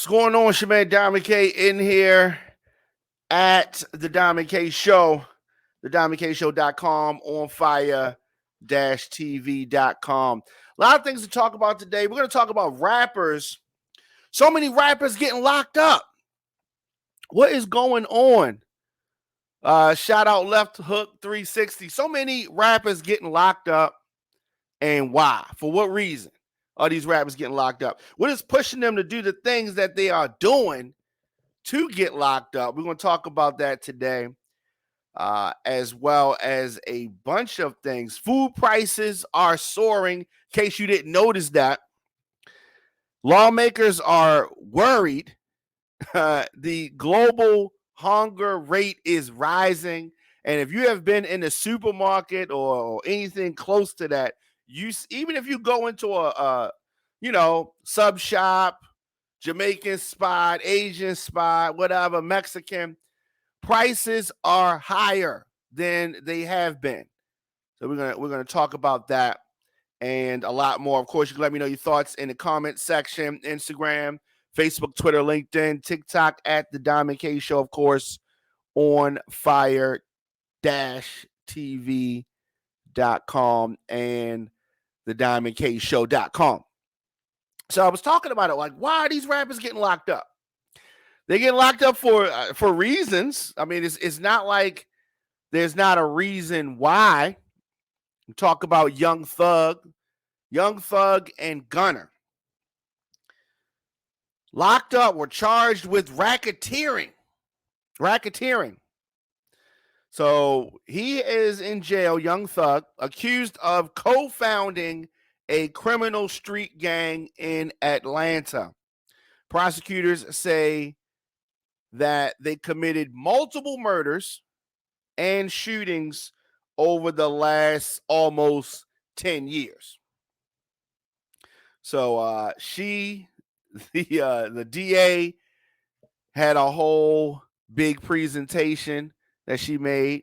What's going on? It's your man Diamond K in here at the Diamond K Show, thediamondkshow.com, on fire-tv.com. A lot of things to talk about today. We're going to talk about rappers. So many rappers getting locked up. What is going on? Shout out Left Hook 360. So many rappers getting locked up, and why? For what reason are these rappers getting locked up? What is pushing them to do the things that they are doing to get locked up? We're going to talk about that today, as well as a bunch of things. Food prices are soaring, in case you didn't notice that. Lawmakers are worried. The global hunger rate is rising. And if you have been in the supermarket or anything close to that, even if you go into a sub shop, Jamaican spot, Asian spot, whatever, Mexican, prices are higher than they have been. So we're gonna talk about that and a lot more. Of course, you can let me know your thoughts in the comment section, Instagram, Facebook, Twitter, LinkedIn, TikTok at the Diamond K Show, of course, on fire-tv.com and the diamondkshow.com. So I was talking about it, like, why are these rappers getting locked up? They get locked up for reasons. I mean, it's not like there's not a reason why. We talk about Young Thug and Gunner. Locked up, were charged with racketeering. So he is in jail, Young Thug, accused of co-founding a criminal street gang in Atlanta. Prosecutors say that they committed multiple murders and shootings over the last almost 10 years. So the DA had a whole big presentation that she made.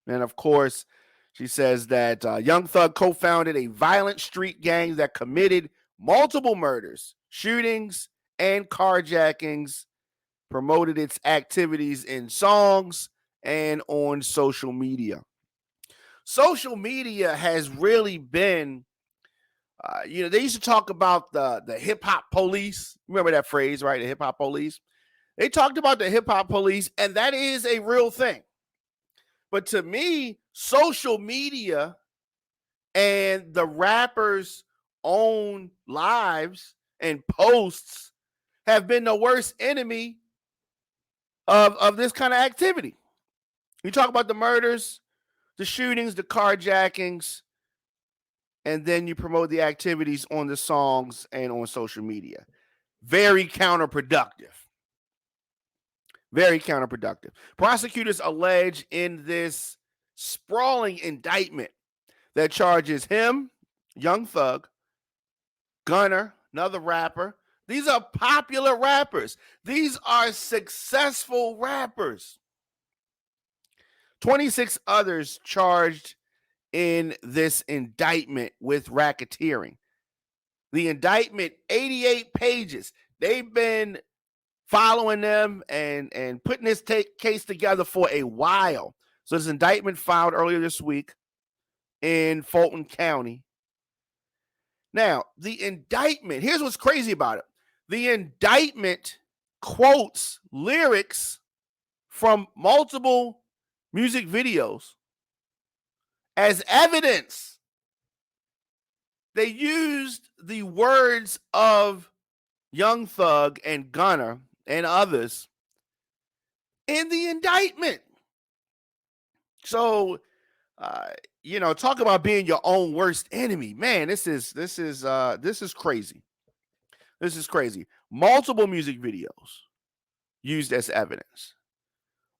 And of course, she says that Young Thug co-founded a violent street gang that committed multiple murders, shootings, and carjackings, promoted its activities in songs and on social media. Social media has really been, they used to talk about the hip-hop police. Remember that phrase, right? The hip-hop police. They talked about the hip-hop police, and that is a real thing. But to me, social media and the rappers' own lives and posts have been the worst enemy of this kind of activity. You talk about the murders, the shootings, the carjackings, and then you promote the activities on the songs and on social media. Very counterproductive. Very counterproductive. Prosecutors allege in this sprawling indictment that charges him, Young Thug, Gunner, another rapper. These are popular rappers. These are successful rappers. 26 others charged in this indictment with racketeering. The indictment, 88 pages. They've been following them and putting this case together for a while. So this indictment filed earlier this week in Fulton County. Now, the indictment, here's what's crazy about it. The indictment quotes lyrics from multiple music videos as evidence. They used the words of Young Thug and Gunner and others in the indictment. So, talk about being your own worst enemy. Man, this is crazy. This is crazy. Multiple music videos used as evidence.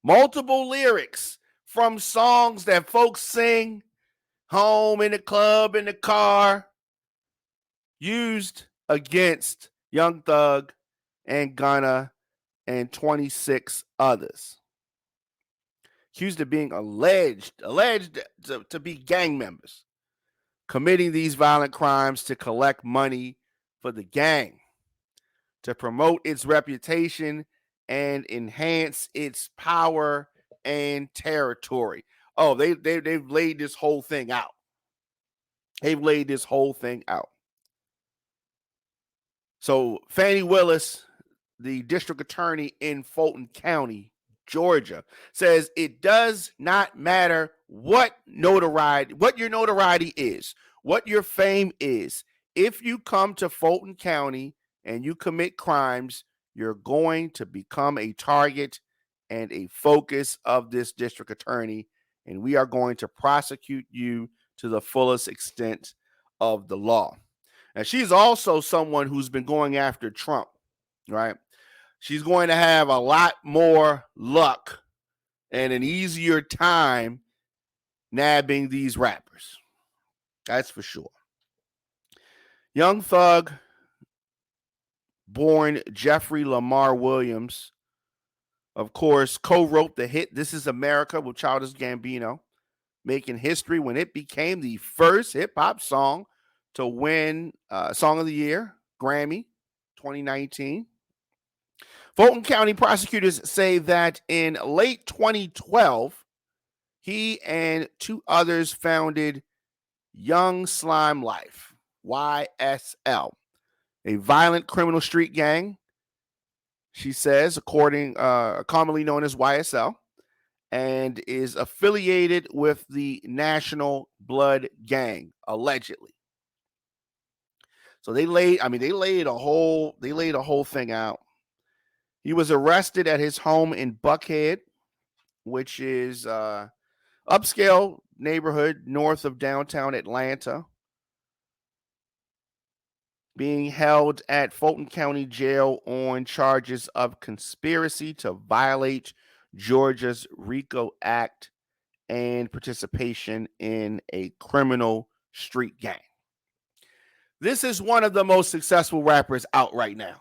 Multiple lyrics from songs that folks sing home, in the club, in the car, used against Young Thug and Gunna and 26 others. Accused of being alleged to be gang members, committing these violent crimes to collect money for the gang. to promote its reputation and enhance its power and territory. Oh, they've laid this whole thing out. They've laid this whole thing out. So Fannie Willis, the district attorney in Fulton County, Georgia, says it does not matter what your notoriety is, what your fame is. If you come to Fulton County and you commit crimes, you're going to become a target and a focus of this district attorney, and we are going to prosecute you to the fullest extent of the law. And she's also someone who's been going after Trump, right? She's going to have a lot more luck and an easier time nabbing these rappers. That's for sure. Young Thug, born Jeffrey Lamar Williams, of course, co-wrote the hit This Is America with Childish Gambino, making history when it became the first hip-hop song to win Song of the Year, Grammy, 2019. Fulton County prosecutors say that in late 2012, he and two others founded Young Slime Life, YSL, a violent criminal street gang, she says, commonly known as YSL, and is affiliated with the National Blood Gang, allegedly. So they laid a whole thing out. He was arrested at his home in Buckhead, which is upscale neighborhood north of downtown Atlanta, being held at Fulton County Jail on charges of conspiracy to violate Georgia's RICO Act and participation in a criminal street gang. This is one of the most successful rappers out right now.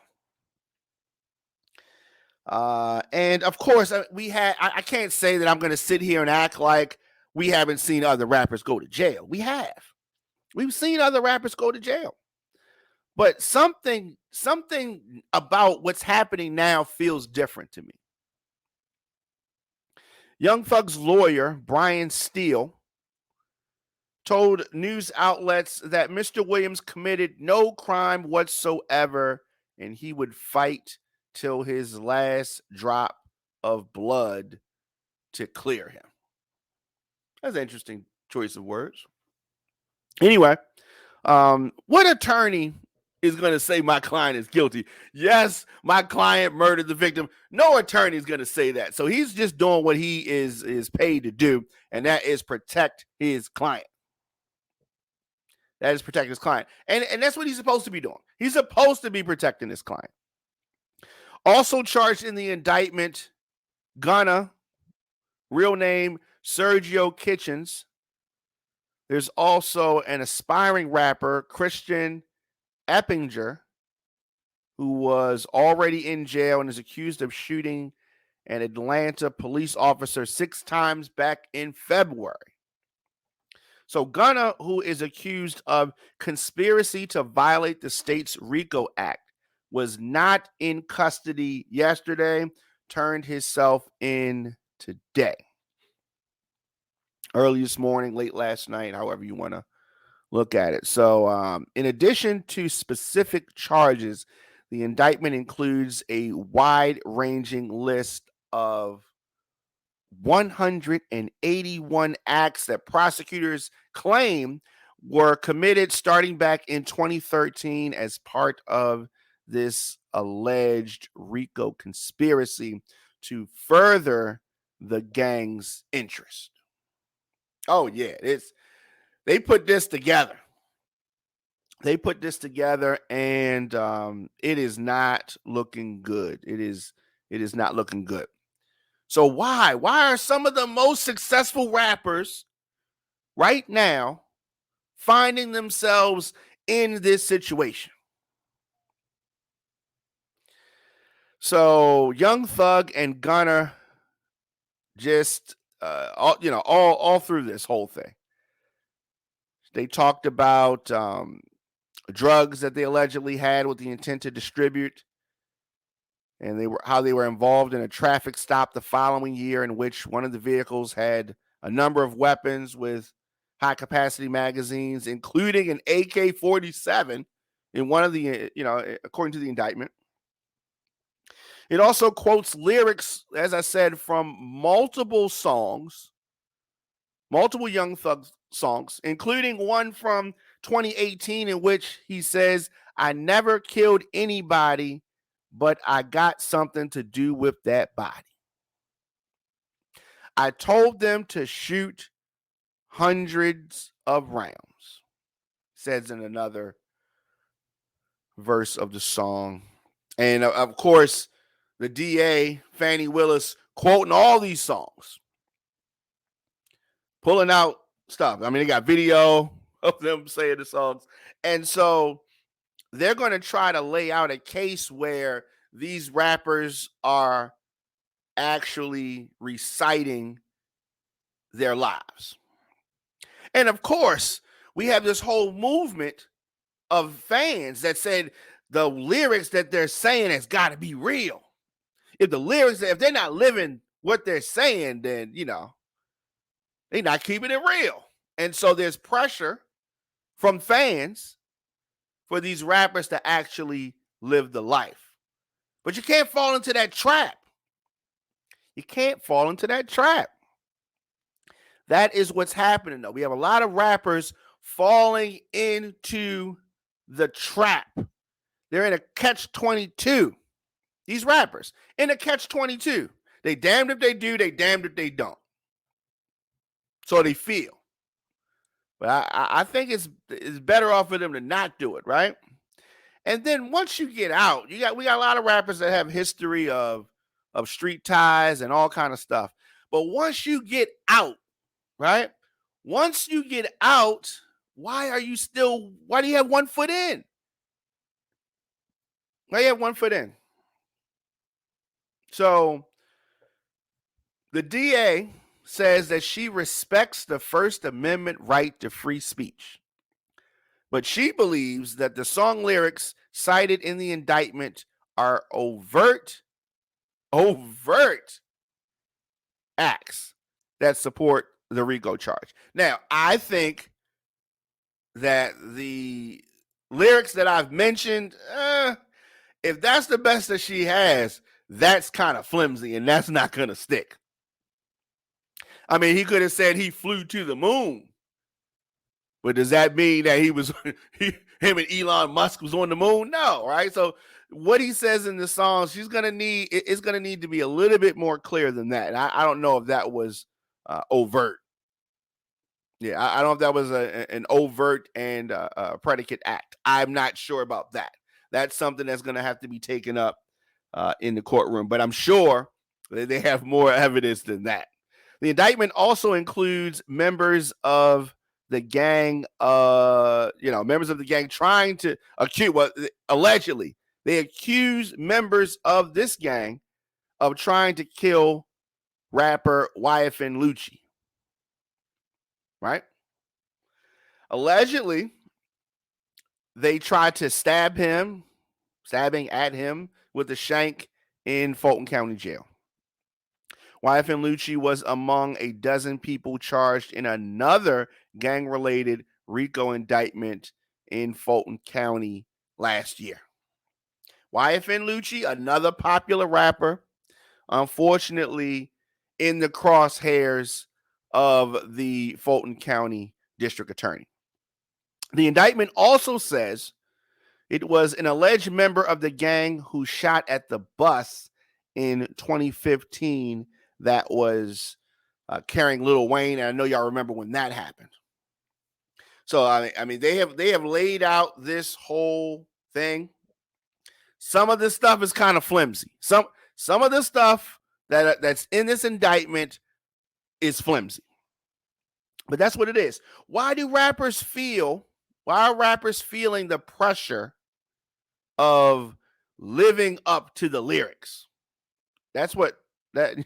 And of course, I can't say that I'm going to sit here and act like we haven't seen other rappers go to jail. We have. We've seen other rappers go to jail. But something about what's happening now feels different to me. Young Thug's lawyer, Brian Steele, told news outlets that Mr. Williams committed no crime whatsoever and he would fight till his last drop of blood to clear him. That's an interesting choice of words. Anyway, what attorney is going to say my client is guilty? Yes, my client murdered the victim. No attorney is going to say that. So he's just doing what he is paid to do, and that is protect his client. That is protect his client. And that's what he's supposed to be doing. He's supposed to be protecting his client. Also charged in the indictment, Gunna, real name Sergio Kitchens. There's also an aspiring rapper, Christian Eppinger, who was already in jail and is accused of shooting an Atlanta police officer 6 times back in February. So Gunna, who is accused of conspiracy to violate the state's RICO Act, was not in custody yesterday, turned himself in today. Early this morning, late last night, however you want to look at it. So in addition to specific charges, the indictment includes a wide-ranging list of 181 acts that prosecutors claim were committed starting back in 2013 as part of this alleged RICO conspiracy to further the gang's interest. Oh yeah, they put this together. They put this together, and it is not looking good. It is not looking good. So why are some of the most successful rappers right now finding themselves in this situation? So Young Thug and Gunna just all through this whole thing, they talked about drugs that they allegedly had with the intent to distribute and how they were involved in a traffic stop the following year in which one of the vehicles had a number of weapons with high capacity magazines, including an AK-47 in one of the, according to the indictment. It also quotes lyrics, as I said, from multiple songs, multiple Young Thug songs, including one from 2018 in which he says, "I never killed anybody, but I got something to do with that body. I told them to shoot hundreds of rounds," says in another verse of the song. And of course, the DA, Fani Willis, quoting all these songs, pulling out stuff. I mean, they got video of them saying the songs. And so they're going to try to lay out a case where these rappers are actually reciting their lives. And of course, we have this whole movement of fans that said the lyrics that they're saying has got to be real. If they're not living what they're saying, then, they're not keeping it real. And so there's pressure from fans for these rappers to actually live the life. But you can't fall into that trap. You can't fall into that trap. That is what's happening, though. We have a lot of rappers falling into the trap. They're in a catch-22. These rappers in a catch-22. They damned if they do, they damned if they don't. So they feel. But I think it's better off for them to not do it, right? And then once you get out, we got a lot of rappers that have history of street ties and all kind of stuff. But once you get out, right? Once you get out, why do you have 1 foot in? Why do you have 1 foot in? So the DA says that she respects the First Amendment right to free speech, but she believes that the song lyrics cited in the indictment are overt acts that support the RICO charge. Now, I think that the lyrics that I've mentioned, if that's the best that she has, that's kind of flimsy and that's not going to stick. I mean, he could have said he flew to the moon, but does that mean that him and Elon Musk was on the moon? No, right? So what he says in the song, it's going to need to be a little bit more clear than that. And I don't know if that was overt. Yeah, I don't know if that was an overt and predicate act. I'm not sure about that. That's something that's going to have to be taken up in the courtroom. But I'm sure that they have more evidence than that. The indictment also includes members of the gang, members of the gang trying to allegedly, they accuse members of this gang of trying to kill rapper YFN Lucci. Right? Allegedly, they tried to stabbing at him with a shank in Fulton County Jail. YFN Lucci was among a dozen people charged in another gang-related RICO indictment in Fulton County last year. YFN Lucci, another popular rapper, unfortunately in the crosshairs of the Fulton County District Attorney. The indictment also says it was an alleged member of the gang who shot at the bus in 2015 that was carrying Lil Wayne. And I know y'all remember when that happened. So, I mean, they have laid out this whole thing. Some of this stuff is kind of flimsy. Some of the stuff that's in this indictment is flimsy. But that's what it is. Why are rappers feeling the pressure of living up to the lyrics? That's what's going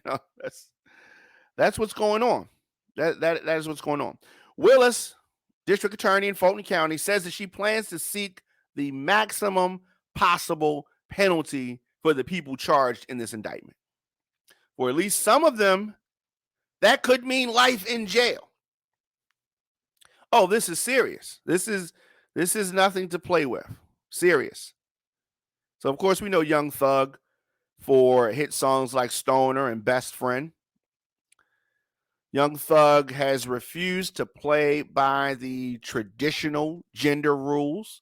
on. That is what's going on. Willis, district attorney in Fulton County, says that she plans to seek the maximum possible penalty for the people charged in this indictment. For at least some of them, that could mean life in jail. Oh, this is serious. This is nothing to play with. Serious. So of course we know Young Thug for hit songs like Stoner and Best Friend. Young Thug has refused to play by the traditional gender rules.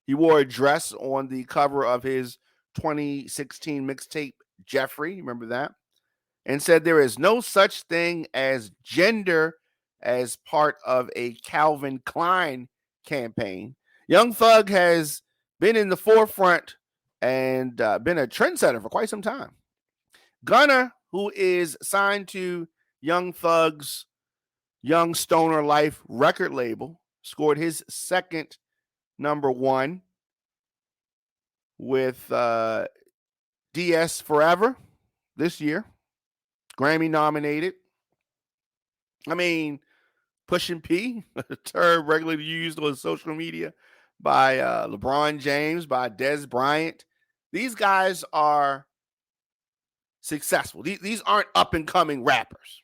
He wore a dress on the cover of his 2016 mixtape, Jeffrey, remember that? And said there is no such thing as gender as part of a Calvin Klein campaign. Young Thug has been in the forefront and been a trendsetter for quite some time. Gunna, who is signed to Young Thug's Young Stoner Life record label, scored his second #1 with DS Forever this year. Grammy nominated. I mean, Pushin P, a term regularly used on social media by LeBron James, by Des Bryant. These guys are successful. These aren't up-and-coming rappers.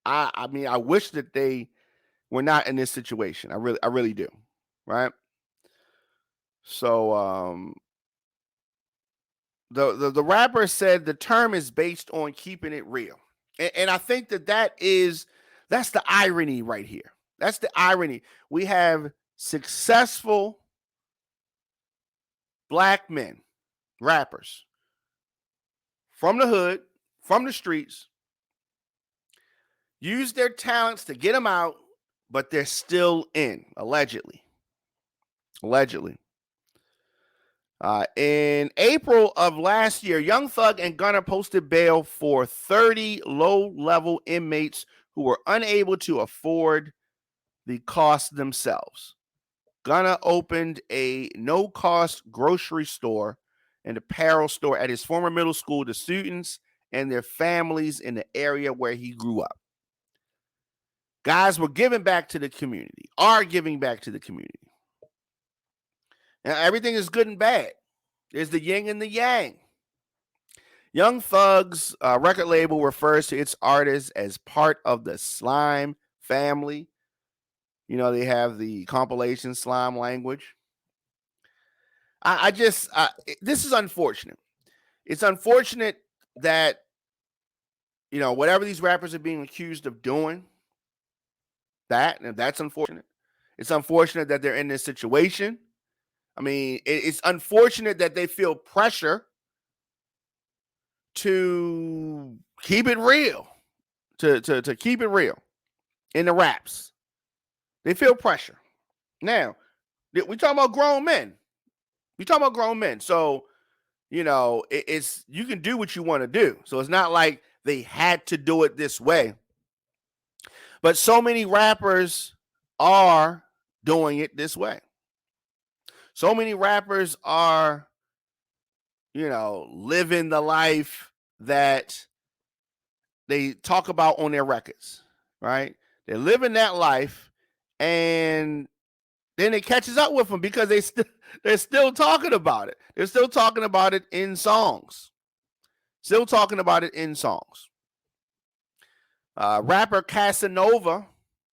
I mean, I wish that they were not in this situation. I really do, right? So the rapper said the term is based on keeping it real. And I think that's the irony right here. That's the irony. We have successful black men, rappers, from the hood, from the streets, use their talents to get them out, but they're still in, allegedly. In April of last year, Young Thug and Gunna posted bail for 30 low-level inmates who were unable to afford the cost themselves. Gunna opened a no-cost grocery store and apparel store at his former middle school to students and their families in the area where he grew up. Guys were giving back to the community, are giving back to the community. Now, everything is good and bad. There's the yin and the yang. Young Thug's record label refers to its artists as part of the Slime family. You know, they have the compilation Slime Language. This is unfortunate. It's unfortunate that, you know, whatever these rappers are being accused of doing, that's unfortunate. It's unfortunate that they're in this situation. I mean, it's unfortunate that they feel pressure to keep it real, to keep it real in the raps. They feel pressure. Now, we talking about grown men. So, you know, it's you can do what you want to do. So it's not like they had to do it this way. But so many rappers are doing it this way. So many rappers are, you know, living the life that they talk about on their records, right? They're living that life, and then it catches up with them because they're still talking about it. They're still talking about it in songs. Rapper Casanova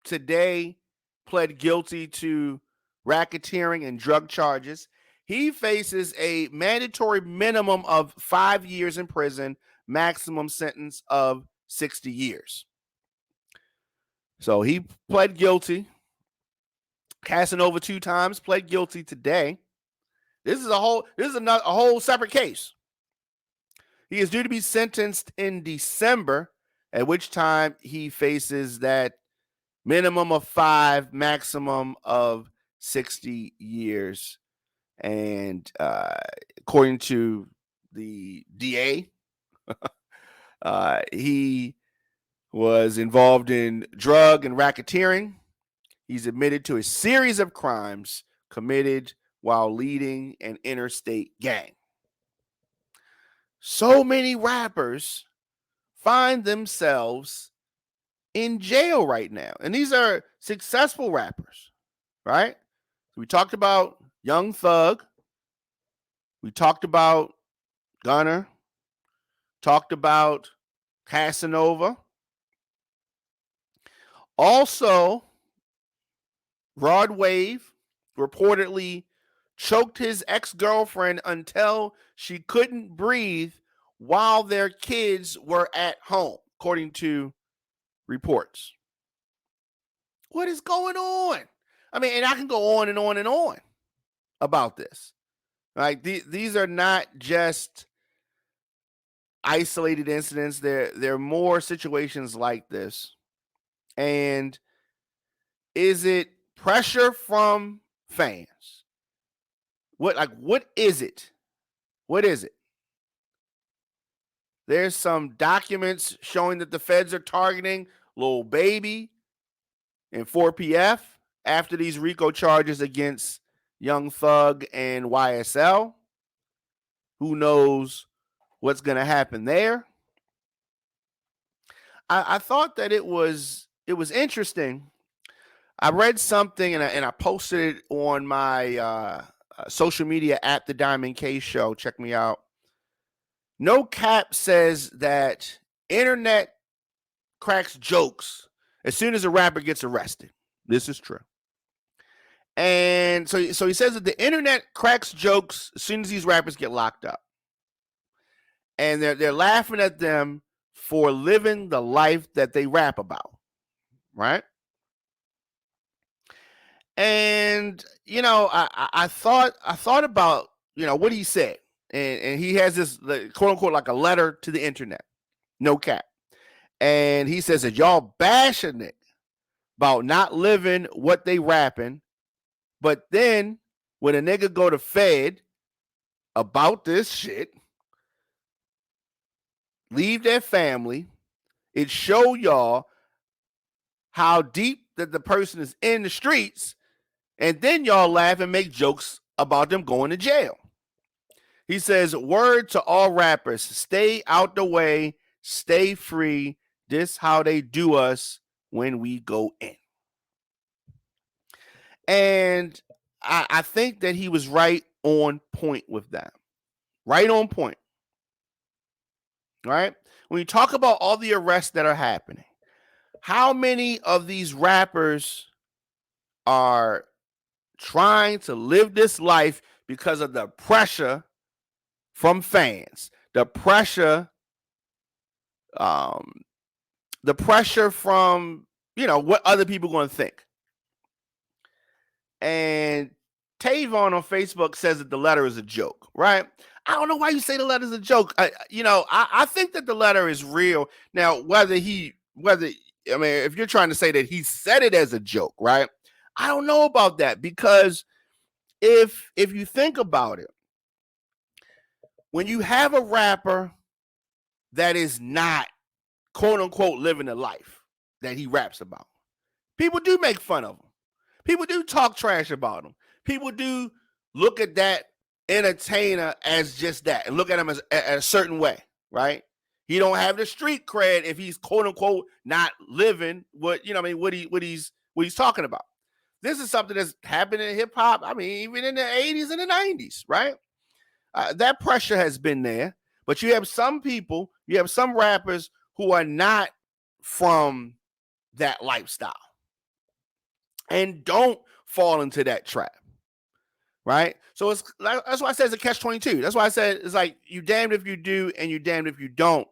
today pled guilty to racketeering and drug charges. He faces a mandatory minimum of 5 years in prison, maximum sentence of 60 years. So he pled guilty. Casanova 2 times pled guilty today. This is a whole separate case. He is due to be sentenced in December, at which time he faces that minimum of 5, maximum of 60 years. And according to the DA, he was involved in drug and racketeering. He's admitted to a series of crimes committed while leading an interstate gang. So many rappers find themselves in jail right now. And these are successful rappers, right? We talked about Young Thug. We talked about Gunner talked about Casanova. Also, Rod Wave reportedly choked his ex-girlfriend until she couldn't breathe while their kids were at home, according to reports. What is going on? I mean, and I can go on and on and on about this. Like these are not just isolated incidents. There are more situations like this. And is it pressure from fans? What is it? What is it? There's some documents showing that the feds are targeting Lil Baby and 4PF after these RICO charges against Young Thug and YSL. Who knows what's going to happen there? I thought that it was interesting. I read something and I posted it on my social media at the Diamond K Show. Check me out. No Cap says that internet cracks jokes as soon as a rapper gets arrested. This is true. And so he says that the internet cracks jokes as soon as these rappers get locked up. And they're laughing at them for living the life that they rap about. Right? And I thought about what he said, and he has this quote unquote like a letter to the internet, no cap, and he says that y'all bashing it about not living what they rapping, but then when a nigga go to Fed about this shit, leave their family, it show y'all how deep that the person is in the streets. And then y'all laugh and make jokes about them going to jail. He says, word to all rappers, stay out the way, stay free. This how they do us when we go in. And I think that he was right on point with that. Right on point. Right? When you talk about all the arrests that are happening, how many of these rappers are trying to live this life because of the pressure from fans, the pressure from what other people are going to think. And Tavon on Facebook says that the letter is a joke, right? I don't know why you say the letter is a joke. I think that the letter is real. Now, if you're trying to say that he said it as a joke, right? I don't know about that, because if you think about it, when you have a rapper that is not quote unquote living the life that he raps about, people do make fun of him. People do talk trash about him. People do look at that entertainer as just that and look at him as a certain way, right? He don't have the street cred if he's quote unquote not living what he's talking about. This is something that's happened in hip hop. I mean, even in the 80s and the 90s, right? That pressure has been there, but you have some people, you have some rappers who are not from that lifestyle and don't fall into that trap, right? So that's why I said it's a catch-22. That's why I said it's like you damned if you do and you damned if you don't,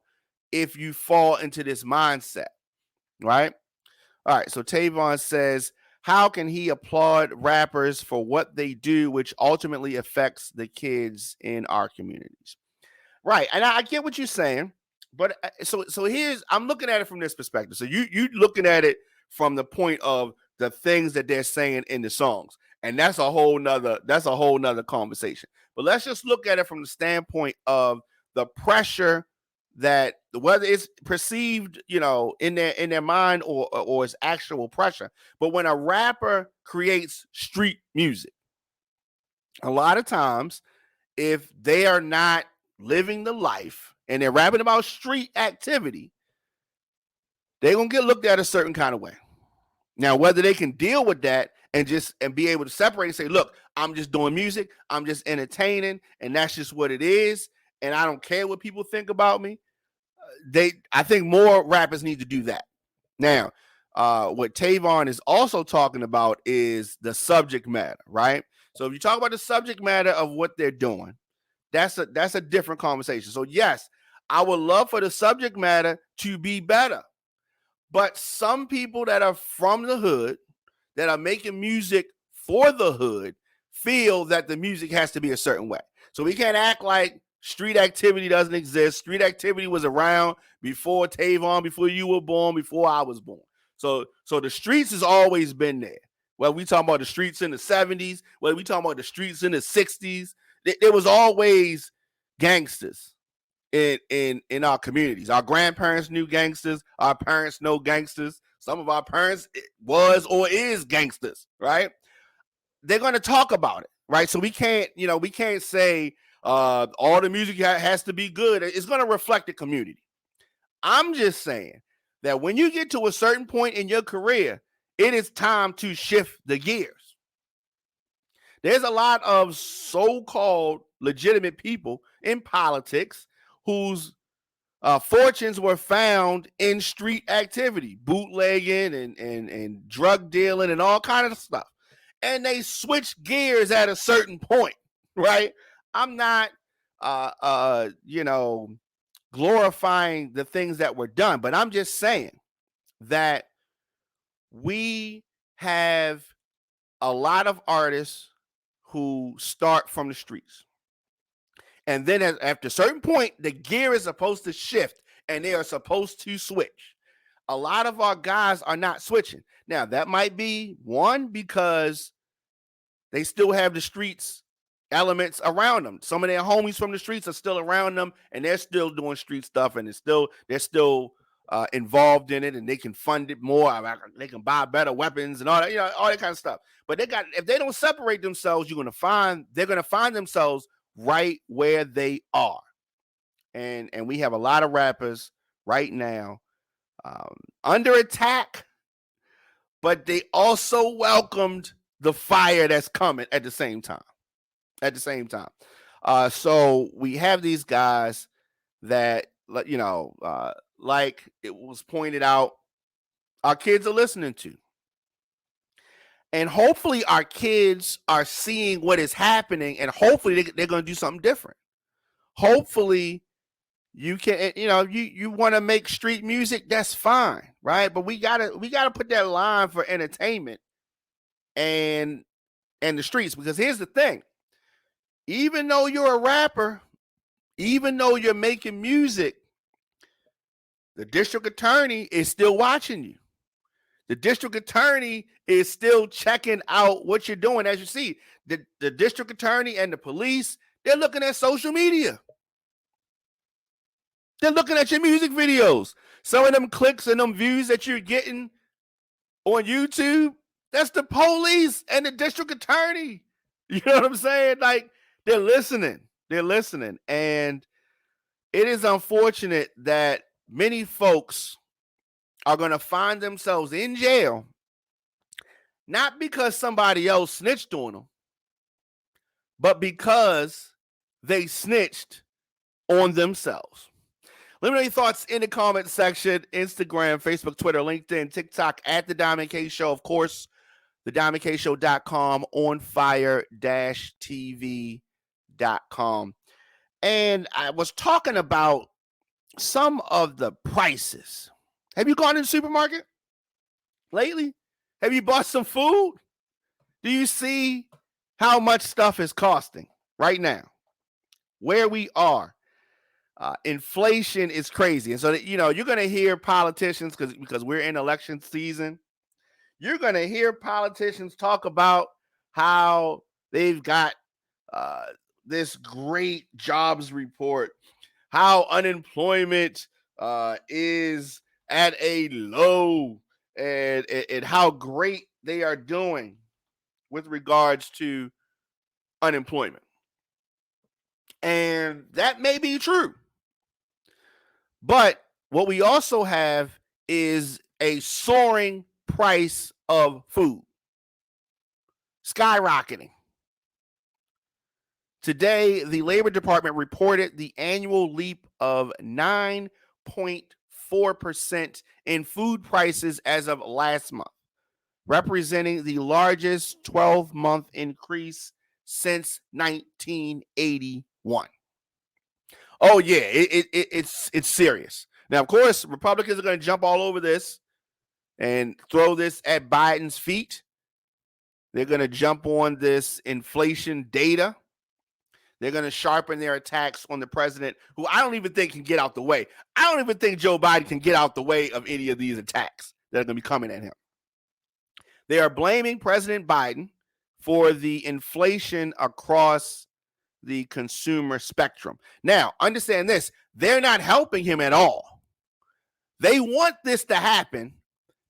if you fall into this mindset, right? All right, so Tavon says, how can he applaud rappers for what they do, which ultimately affects the kids in our communities? Right, and I get what you're saying, but so I'm looking at it from this perspective. So you looking at it from the point of the things that they're saying in the songs, and that's a whole nother conversation. But let's just look at it from the standpoint of the pressure that whether it's perceived, in their mind or it's actual pressure. But when a rapper creates street music, a lot of times, if they are not living the life and they're rapping about street activity, they're gonna get looked at a certain kind of way. Now, whether they can deal with that and be able to separate and say, look, I'm just doing music, I'm just entertaining, and that's just what it is. and I don't care what people think about me. I think more rappers need to do that. Now, what Tavon is also talking about is the subject matter, right? So if you talk about the subject matter of what they're doing, that's a different conversation. So yes, I would love for the subject matter to be better. But some people that are from the hood, that are making music for the hood, feel that the music has to be a certain way. So we can't act like street activity doesn't exist. Street activity was around before Tavon, before you were born, before I was born. So the streets has always been there. Well, we talking about the streets in the 70s, well, we talking about the streets in the 60s. There was always gangsters in our communities. Our grandparents knew gangsters. Our parents know gangsters. Some of our parents was or is gangsters, right? They're going to talk about it, right? So we can't say all the music has to be good. It's going to reflect the community. I'm just saying that when you get to a certain point in your career, it is time to shift the gears. There's a lot of so-called legitimate people in politics whose fortunes were found in street activity, bootlegging and drug dealing and all kinds of stuff. And they switch gears at a certain point, right? I'm not, glorifying the things that were done, but I'm just saying that we have a lot of artists who start from the streets. And then after a certain point, the gear is supposed to shift and they are supposed to switch. A lot of our guys are not switching. Now, that might be one because they still have the streets elements around them. Some of their homies from the streets are still around them and they're still doing street stuff and they're still involved in it and they can fund it more. They can buy better weapons and all that, all that kind of stuff. But if they don't separate themselves, they're going to find themselves right where they are. And we have a lot of rappers right now under attack, but they also welcomed the fire that's coming at the same time. So we have these guys that, like it was pointed out, our kids are listening to. And hopefully our kids are seeing what is happening and hopefully they're going to do something different. Hopefully you can, you want to make street music, that's fine, right? But we gotta put that line for entertainment and the streets, because here's the thing. Even though you're a rapper, even though you're making music, the district attorney is still watching you. The district attorney is still checking out what you're doing. As you see, the district attorney and the police, they're looking at social media. They're looking at your music videos. Some of them clicks and them views that you're getting on YouTube, that's the police and the district attorney. You know what I'm saying? Like, they're listening. And it is unfortunate that many folks are going to find themselves in jail, not because somebody else snitched on them, but because they snitched on themselves. Let me know your thoughts in the comment section. Instagram, Facebook, Twitter, LinkedIn, TikTok at The Diamond K Show. Of course, thediamondkshow.com, onfire-tv.com. And I was talking about some of the prices. Have you gone to the supermarket lately? Have you bought some food? Do you see how much stuff is costing right now? Where we are. Inflation is crazy. And so, you're going to hear politicians, because we're in election season, you're going to hear politicians talk about how they've got this great jobs report, how unemployment is at a low, and how great they are doing with regards to unemployment. And that may be true. But what we also have is a soaring price of food, skyrocketing. Today, the Labor Department reported the annual leap of 9.4% in food prices as of last month, representing the largest 12-month increase since 1981. Oh yeah, it's serious. Now, of course, Republicans are going to jump all over this and throw this at Biden's feet. They're going to jump on this inflation data. They're going to sharpen their attacks on the president, who I don't even think can get out the way. I don't even think Joe Biden can get out the way of any of these attacks that are going to be coming at him. They are blaming President Biden for the inflation across the consumer spectrum. Now, understand this. They're not helping him at all. They want this to happen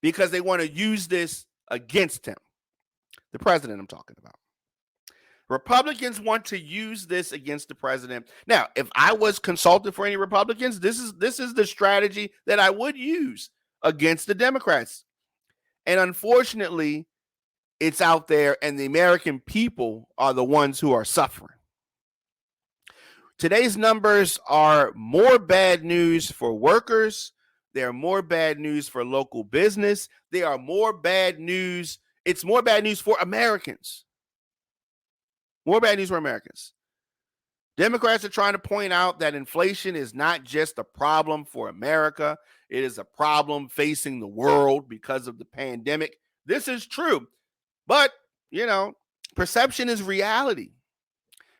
because they want to use this against him. The president I'm talking about. Republicans want to use this against the president. Now, if I was consulted for any Republicans, this is the strategy that I would use against the Democrats. And unfortunately, it's out there, and the American people are the ones who are suffering. Today's numbers are more bad news for workers. They are more bad news for local business. They are more bad news. It's more bad news for Americans. More bad news for Americans. Democrats are trying to point out that inflation is not just a problem for America. It is a problem facing the world because of the pandemic. This is true. But, perception is reality.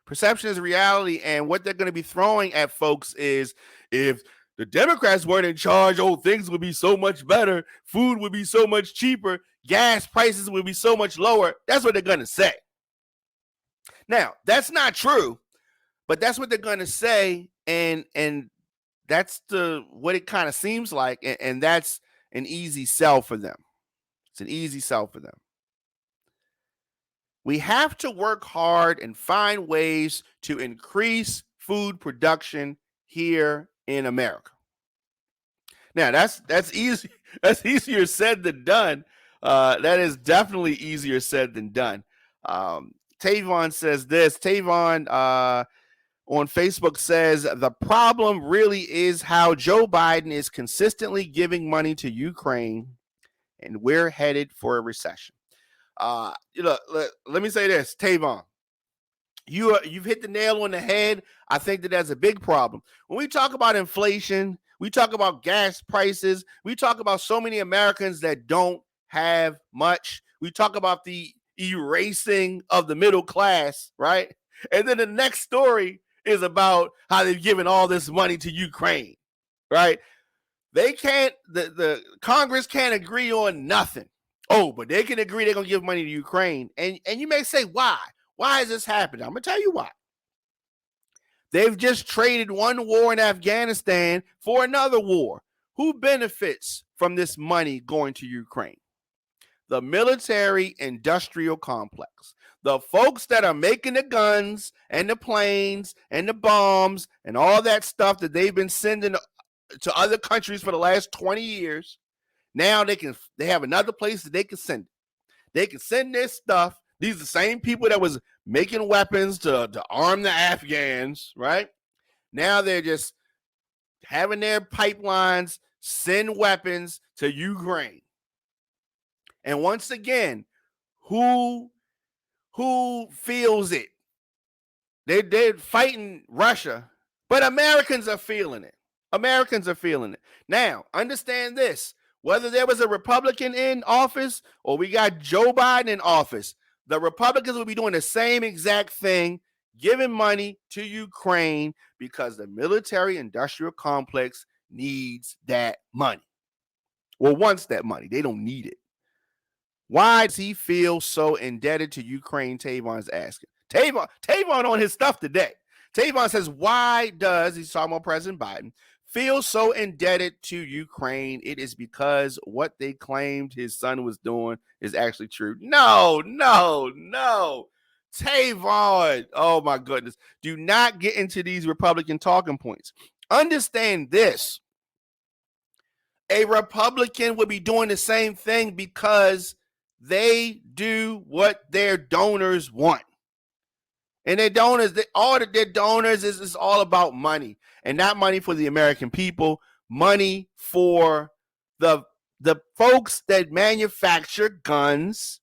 Perception is reality. And what they're going to be throwing at folks is, if the Democrats weren't in charge, things would be so much better. Food would be so much cheaper. Gas prices would be so much lower. That's what they're going to say. Now, that's not true, but that's what they're going to say, and that's what it kind of seems like, and that's an easy sell for them. It's an easy sell for them. We have to work hard and find ways to increase food production here in America. Now, that's easy. That's easier said than done. That is definitely easier said than done. Tavon says this. Tavon on Facebook says, the problem really is how Joe Biden is consistently giving money to Ukraine, and we're headed for a recession. Let me say this, Tavon. You've hit the nail on the head. I think that's a big problem. When we talk about inflation, we talk about gas prices, we talk about so many Americans that don't have much. We talk about the erasing of the middle class, right? And then the next story is about how they've given all this money to Ukraine, right? They can't, the Congress can't agree on nothing. But they can agree they're going to give money to Ukraine. And you may say, why? Why is this happening? I'm going to tell you why. They've just traded one war in Afghanistan for another war. Who benefits from this money going to Ukraine? The military-industrial complex. The folks that are making the guns and the planes and the bombs and all that stuff that they've been sending to other countries for the last 20 years. Now they have another place that they can send it. They can send this stuff. These are the same people that was making weapons to arm the Afghans, right? Now they're just having their pipelines send weapons to Ukraine. And once again, who feels it? They're fighting Russia, but Americans are feeling it. Americans are feeling it. Now, understand this. Whether there was a Republican in office or we got Joe Biden in office, the Republicans will be doing the same exact thing, giving money to Ukraine because the military-industrial complex needs that money. Well, wants that money. They don't need it. Why does he feel so indebted to Ukraine? Tavon's asking. Tavon on his stuff today. Tavon says, why does, he's talking about President Biden, feel so indebted to Ukraine? It is because what they claimed his son was doing is actually true. No. Tavon, oh my goodness. Do not get into these Republican talking points. Understand this. A Republican would be doing the same thing because they do what their donors want. And their donors, their donors is all about money, and not money for the American people, money for the folks that manufacture guns,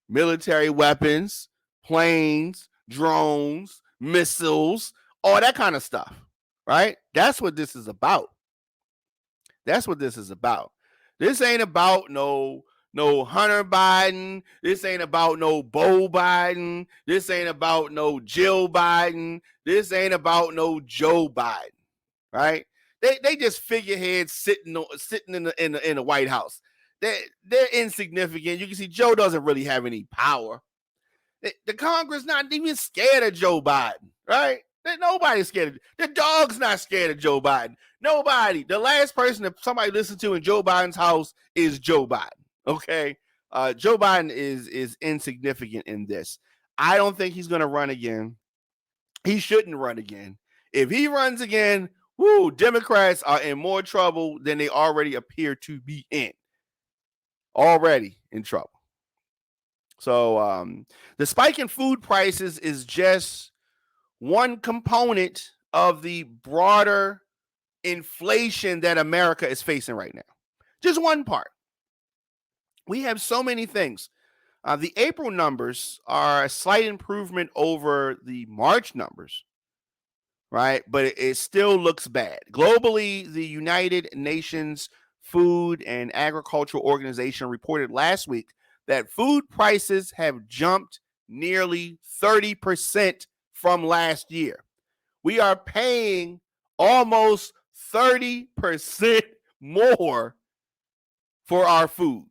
military weapons, planes, drones, missiles, all that kind of stuff, right? That's what this is about. That's what this is about. This ain't about no Hunter Biden. This ain't about no Beau Biden. This ain't about no Jill Biden. This ain't about no Joe Biden, right? They just figureheads sitting in the White House. They're insignificant. You can see Joe doesn't really have any power. The Congress not even scared of Joe Biden, right? Nobody's scared of the dog's not scared of Joe Biden. Nobody. The last person that somebody listened to in Joe Biden's house is Joe Biden. Okay. Joe Biden is insignificant in this. I don't think he's gonna run again. He shouldn't run again. If he runs again, Democrats are in more trouble than they already appear to be in. Already in trouble. So the spike in food prices is just one component of the broader inflation that America is facing right now. Just one part. We have so many things. The April numbers are a slight improvement over the March numbers, right? But it still looks bad. Globally, the United Nations Food and Agricultural Organization reported last week that food prices have jumped nearly 30% from last year. We are paying almost 30% more for our food.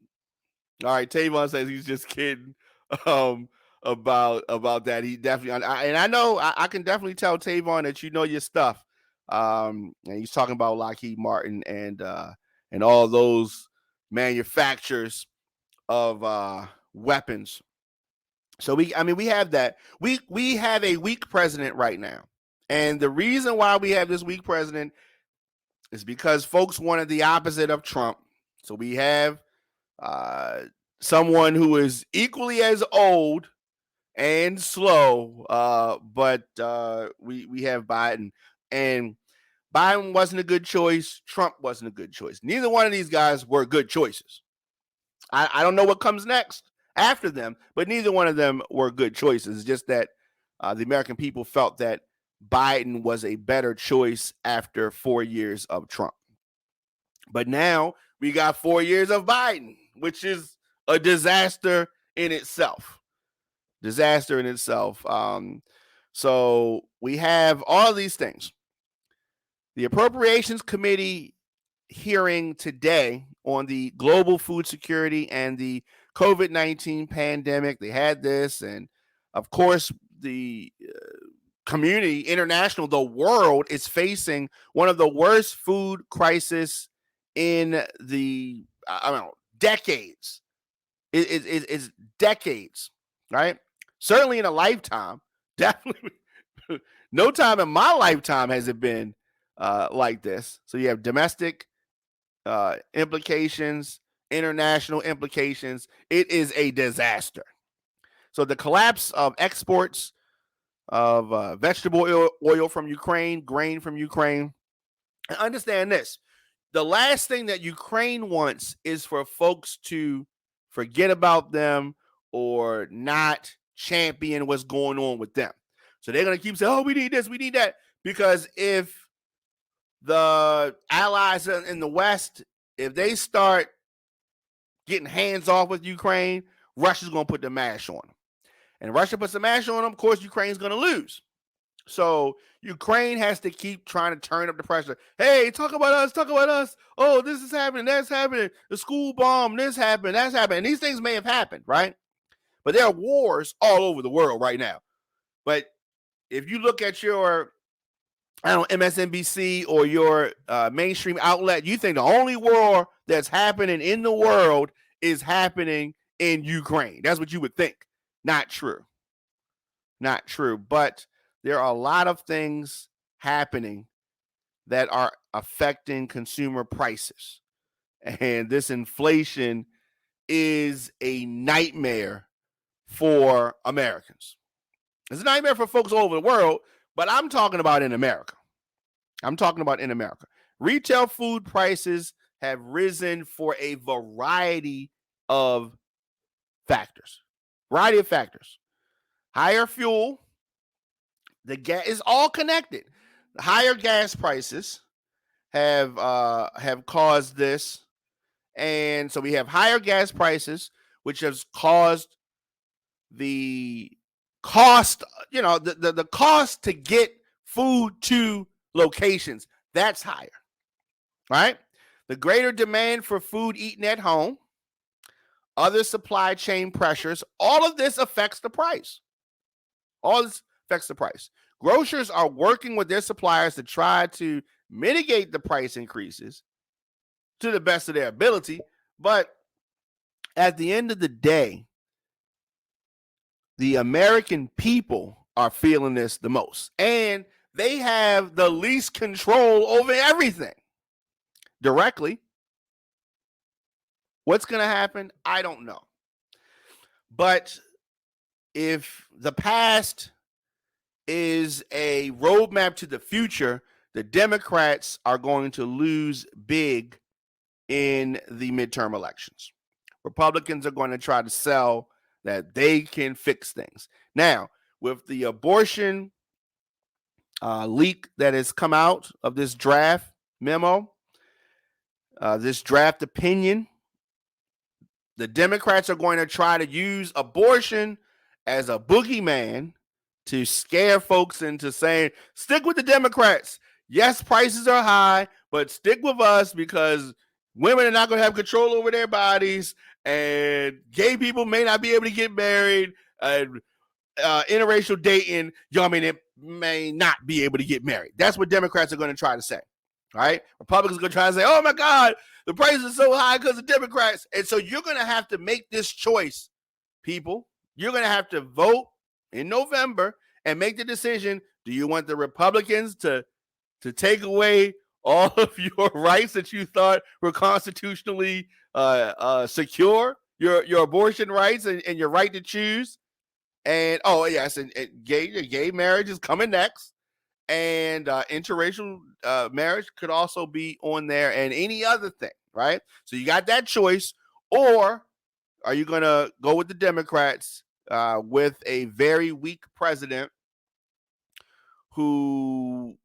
All right, Tavon says he's just kidding about that. He definitely, and I know I can definitely tell Tavon that you know your stuff. And he's talking about Lockheed Martin and all those manufacturers of weapons. So we have that. We have a weak president right now. And the reason why we have this weak president is because folks wanted the opposite of Trump. So we have someone who is equally as old and slow, but we have Biden. And Biden wasn't a good choice. Trump wasn't a good choice. Neither one of these guys were good choices. I don't know what comes next after them, but neither one of them were good choices. It's just that the American people felt that Biden was a better choice after 4 years of Trump. But now we got 4 years of Biden, which is a disaster in itself. Disaster in itself. So we have all of these things. The Appropriations Committee hearing today on the global food security and the COVID-19 pandemic. They had this, and of course, the community, international, the world is facing one of the worst food crises in the decades. It's decades, right? Certainly in a lifetime. Definitely, no time in my lifetime has it been like this. So you have domestic implications, international implications. It is a disaster. So the collapse of exports of vegetable oil from Ukraine, grain from Ukraine. And understand this. The last thing that Ukraine wants is for folks to forget about them or not champion what's going on with them. So they're going to keep saying, oh, we need this, we need that. Because if the allies in the West, if they start getting hands off with Ukraine, Russia's going to put the mash on them. And Russia puts the mash on them, of course, Ukraine's going to lose. So Ukraine has to keep trying to turn up the pressure. Hey, talk about us, talk about us. Oh, this is happening, that's happening. The school bomb, this happened, that's happened. And these things may have happened, right? But there are wars all over the world right now. But if you look at your MSNBC or your mainstream outlet, you think the only war that's happening in the world is happening in Ukraine. That's what you would think. Not true. Not true. But there are a lot of things happening that are affecting consumer prices. And this inflation is a nightmare for Americans. It's a nightmare for folks all over the world, but I'm talking about in America. Retail food prices have risen for a variety of factors. Higher fuel, the gas is all connected. The higher gas prices have caused this, and so we have higher gas prices, which has caused the cost, the cost to get food to locations, that's higher, right? The greater demand for food eaten at home, other supply chain pressures, all of this affects the price. Grocers are working with their suppliers to try to mitigate the price increases to the best of their ability, but at the end of the day, the American people are feeling this the most, and they have the least control over everything directly. What's going to happen? I don't know. But if the past is a roadmap to the future, the Democrats are going to lose big in the midterm elections. Republicans are going to try to sell that they can fix things. Now, with the abortion leak that has come out of this draft memo, this draft opinion, the Democrats are going to try to use abortion as a boogeyman to scare folks into saying, stick with the Democrats. Yes, prices are high, but stick with us because women are not going to have control over their bodies, and gay people may not be able to get married, and interracial dating, it may not be able to get married. That's what Democrats are going to try to say. All right? Republicans are going to try to say, oh my God, the price is so high because of Democrats. And so you're going to have to make this choice, people. You're going to have to vote in November and make the decision. Do you want the Republicans to take away all of your rights that you thought were constitutionally secure, your abortion rights and your right to choose? And gay marriage is coming next, and interracial marriage could also be on there, and any other thing, right? So you got that choice, or are you going to go with the Democrats with a very weak president who,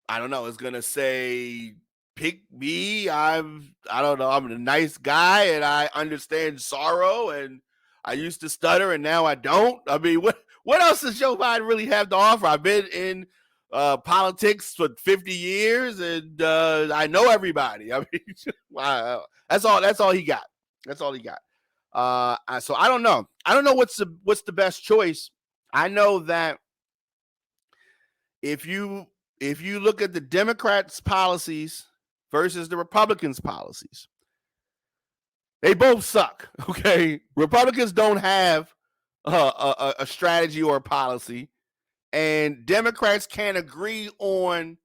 I don't know, is going to say, pick me, I don't know, I'm a nice guy and I understand sorrow and I used to stutter and now I don't. I mean, what else does Joe Biden really have to offer? I've been in politics for 50 years and I know everybody. I mean, wow. That's all he got. So I don't know. I don't know what's the best choice. I know that if you look at the Democrats' policies versus the Republicans' policies, they both suck, okay? Republicans don't have a strategy or a policy, and Democrats can't agree on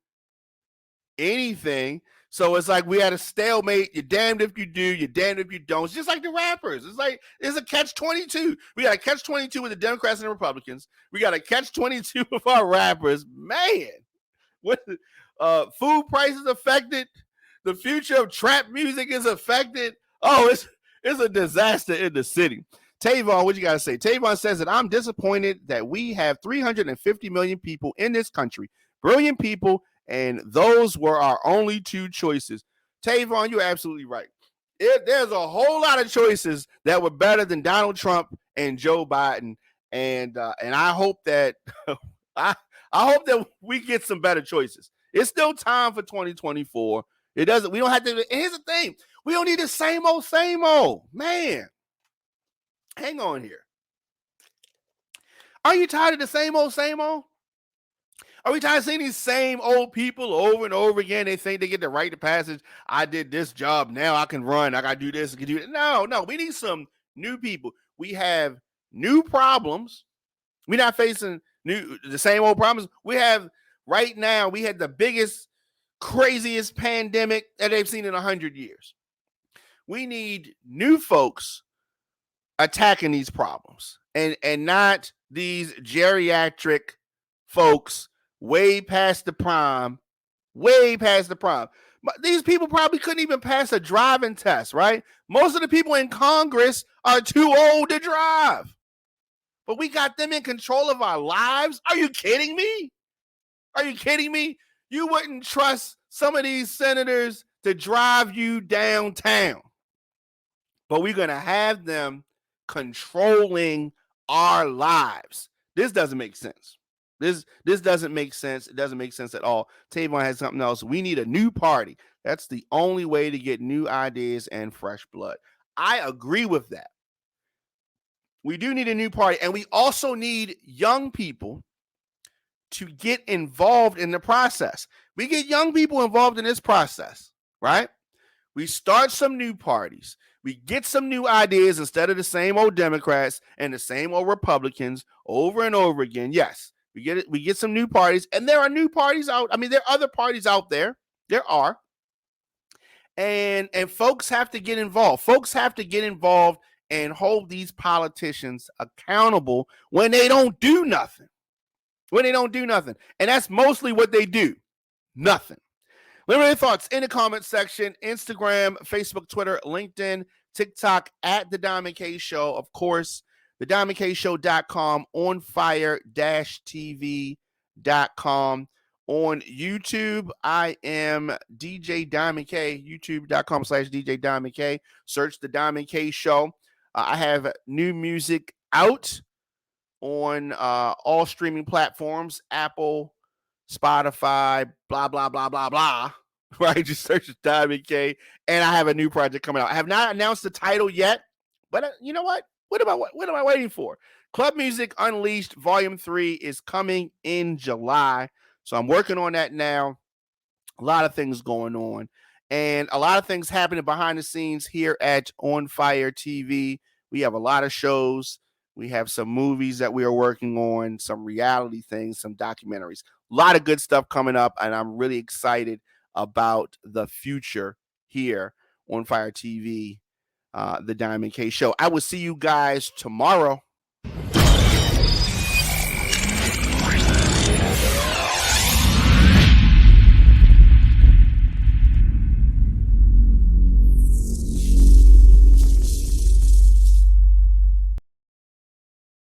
anything. So it's like we had a stalemate. You're damned if you do, you're damned if you don't. It's just like the rappers. It's like it's a catch-22. We got a catch-22 with the Democrats and the Republicans. We got a catch-22 with our rappers. Man, what food prices affected. The future of trap music is affected. Oh, it's a disaster in the city. Tavon, what you got to say? Tavon says that I'm disappointed that we have 350 million people in this country, brilliant people, and those were our only two choices. Tavon, you're absolutely right. There's a whole lot of choices that were better than Donald Trump and Joe Biden, and I hope that I hope that we get some better choices. It's still time for 2024. We don't have to. Here's the thing. We don't need the same old. Man, hang on here. Are you tired of the same old? Are we tired of seeing these same old people over and over again? They think they get the right to passage. I did this job. Now I can run. I got to do this. I can do that. No. We need some new people. We have new problems. We're not facing the same old problems. We had the biggest, craziest pandemic that they've seen in 100 years. We need new folks attacking these problems and not these geriatric folks way past the prime, way past the prime. But these people probably couldn't even pass a driving test, right? Most of the people in Congress are too old to drive. But we got them in control of our lives? Are you kidding me? Are you kidding me? You wouldn't trust some of these senators to drive you downtown. But we're going to have them controlling our lives. This doesn't make sense. This doesn't make sense. It doesn't make sense at all. Tavon has something else. We need a new party. That's the only way to get new ideas and fresh blood. I agree with that. We do need a new party, and we also need young people to get involved in the process. We get young people involved in this process, right? We start some new parties. We get some new ideas instead of the same old Democrats and the same old Republicans over and over again. Yes, we get it. We get some new parties, and there are new parties out. I mean, there are other parties out there. There are. And folks have to get involved. Folks have to get involved and hold these politicians accountable when they don't do nothing. When they don't do nothing. And that's mostly what they do. Nothing. Let me know your thoughts in the comment section. Instagram, Facebook, Twitter, LinkedIn, TikTok at The Diamond K Show. Of course, thediamondkshow.com, onfire-tv.com. On YouTube, I am DJ Diamond K, youtube.com/DJ Diamond K. Search The Diamond K Show. I have new music out on all streaming platforms, Apple, Spotify, blah, blah, blah, blah, blah. Right? Just search Diamond K. And I have a new project coming out. I have not announced the title yet, but you know what? What am I waiting for? Club Music Unleashed Volume 3 is coming in July. So I'm working on that now. A lot of things going on. And a lot of things happening behind the scenes here at On Fire TV. We have a lot of shows. We have some movies that we are working on, some reality things, some documentaries. A lot of good stuff coming up, and I'm really excited about the future here on Fire TV, The Diamond K Show. I will see you guys tomorrow.